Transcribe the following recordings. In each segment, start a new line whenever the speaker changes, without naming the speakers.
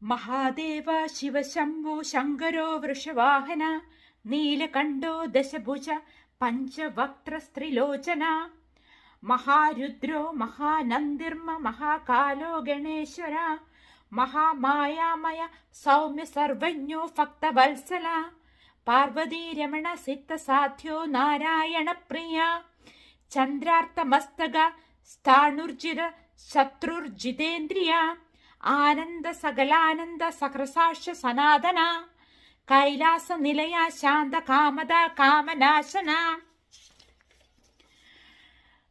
മഹാദേവ ശിവശംഭോ ശങ്കരോ വൃഷവാഹന നീലകണ്ഠോ ദശഭുജ പഞ്ചവക്ത്രസ്ത്രിലോചന മഹാരുദ്രോ മഹാനന്ദിർമ മഹാകാലോ ഗണേശ്വര മഹാമായാമയ സൗമ്യ സർവജ്ഞോ ഭക്തവത്സല പാർവതീരമണ സിദ്ധസാധ്യോ നാരായണ പ്രിയ ചന്ദ്രാർത്തമസ്തക സ്ഥാണുർജിത ശത്രുർജിതേന്ദ്രിയ ആനന്ദ സകലാനന്ദ സഹൃസാക്ഷ സനാതന കൈലാസ നിലയ ശാന്ത കാമദ കാമനാശന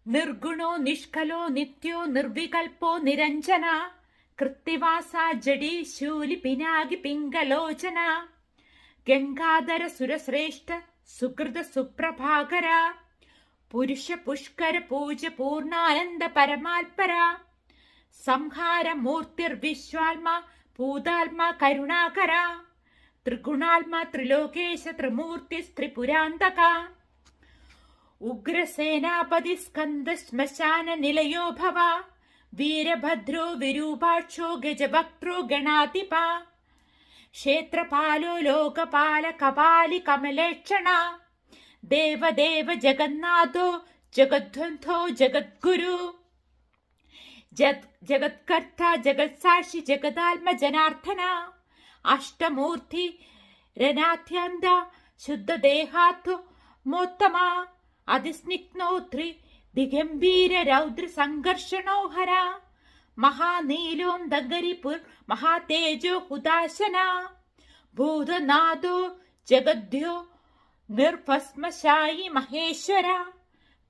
നിർഗുണോ നിഷ്കലോ നിത്യോ നിർവികൽപ്പോ നിരഞ്ജന കൃത്തിവാസ ജഡി ശൂലി പിനാകി പിംഗലോചന ഗംഗാധര സുരശ്രേഷ്ഠ സുഹൃത സുപ്രഭാകര പുരുഷ പുഷ്കര പൂജ പൂർണാനന്ദ പരമാത്പര സംഹാര മൂർത്തിർ വിശ്വാത്മാ ഭൂതാത്മാ കരുണാകര ത്രിഗുണാത്മാ ത്രിലോകേശ ത്രിമൂർത്തി ത്രിപുരാന്തക ഉഗ്രസേനാപതി സ്കന്ദ ശ്മശാന നിലയോ ഭവ വീരഭദ്രോ വിരൂപാക്ഷോ ഗജഭക്ത്രോ ഗണാധിപ ക്ഷേത്രപാലോ ലോകപാല കപാലി കമലേക്ഷണ ദേവദേവ ജഗന്നാഥോ ജഗദ്വന്ധോ ജഗദ്ഗുരു ജഗത്കർത്ത ജഗത്സാക്ഷി ജഗദാത്മ ജനാർദ്ദന അഷ്ടമൂർത്തി രനാഥ്യന്ത ശുദ്ധദേഹാത്തു മോത്തമ അതിസ്നിഗ്നോത്രി ദിഗംഭീര രൗദ്ര സംഘർഷണോ ഹര മഹാനീലോന്തകരിപുർ മഹാതേജോ ഹുദാശന ഭൂതനാഥോ ജഗദ്യോ നിർഭസ്മശായി മഹേശ്വര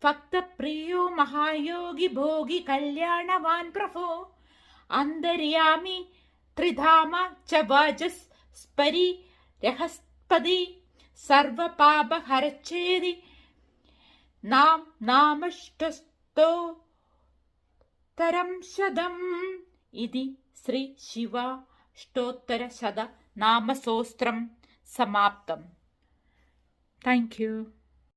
ഭക്തപ്രിയോ മഹായോഗി ഭോഗി കല്യാണവാൻ പ്രഭോ അന്തര്യാമി ത്രിധാമ ച വാചസ് സ്പരി രഹസ്പതി സർവപാപഹരച്ഛേദി നാം നാമഷ്ടസ്തോ തരം ശതം ഇതി ശ്രീ ശിവാഷ്ടോത്തര ശത നാമസോസ്ത്രം സമാപ്തം. Thank U.